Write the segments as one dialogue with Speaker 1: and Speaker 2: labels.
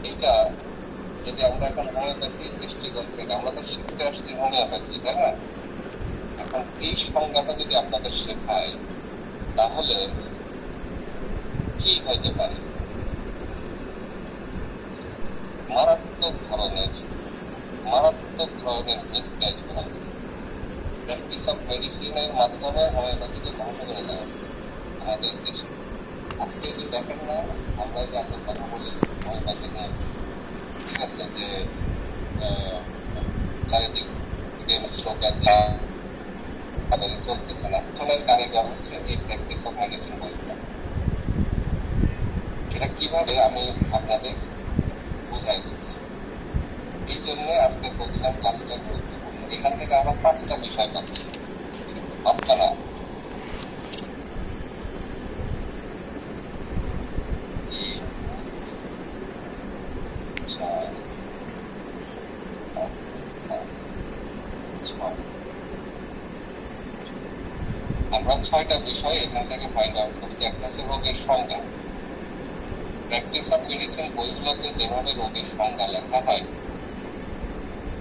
Speaker 1: এইটা যদি আমরা এখন হোমিওপ্যাথির দৃষ্টিকোণ থেকে, আমরা তো শিখতে আসছি হোমিওপ্যাথি, তাই না? এখন এই সংজ্ঞাটা যদি আপনাদের শেখায় তাহলে কি হইতে পারে? মারাত্মক ধরনের মিসগাইড করা হচ্ছে। প্র্যাকটিস অফ মেডিসিনের মাধ্যমে হোমিওপ্যাথিকে ধ্বংস করে দেওয়া আমাদের দেশে। আজকে যে দেখেন না, আমরা যে আপনার কথা বলি হোমিওপ্যাথি নিয়ে, ঠিক আছে, যে চারিদিক স্লোগান তাদের চলতেছে না, পিছনের কারিগর হচ্ছে এই প্র্যাকটিস অফ মেডিসিন বইটা। এটা কিভাবে আমি আপনাদের বুঝাই দিচ্ছি। এই জন্য আজকে বলছিলাম ক্লাসটা গুরুত্বপূর্ণ। এখান থেকে আমরা 5টা বিষয় পাচ্ছি, 5টা না। আমরা 6টা বিষয় এখান থেকে ফাইন্ড আউট করছি। একটা হচ্ছে রোগের সংজ্ঞা। প্র্যাকটিস অফ মেডিসিন বইগুলোতে যেভাবে রোগের সংজ্ঞা লেখা হয়,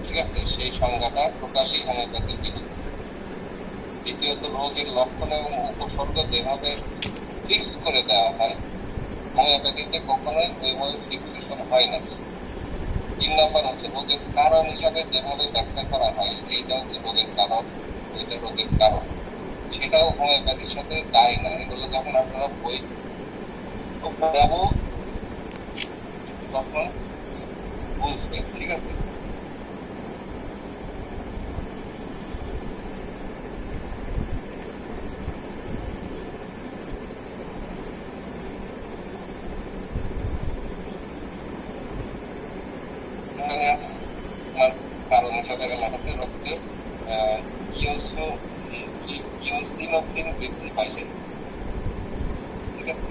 Speaker 1: ঠিক আছে, সেই সংজ্ঞাটা টোটালি হোমিওপ্যাথির বিরুদ্ধে। দ্বিতীয়ত, রোগের লক্ষণ এবং উপসর্গ যেভাবে ফিক্স করে দেওয়া হয়, হোমিওপ্যাথিতে কখনোই ওইভাবে ফিক্সেশন হয় না। 3 নম্বর হচ্ছে রোগের কারণ হিসাবে যেভাবে ব্যাখ্যা করা হয়, এইটা হচ্ছে রোগের কারণ, ওইটা রোগের কারণ, সেটাও হোমিওপ্যাথির সাথে যায় না। এগুলো যখন আপনারা বই পড়াবো তখন বুঝবেন, ঠিক আছে? কারণ হিসাবে লেখা আছে রক্তে ইওসিনোফিন বৃদ্ধি পাইলে, ঠিক আছে,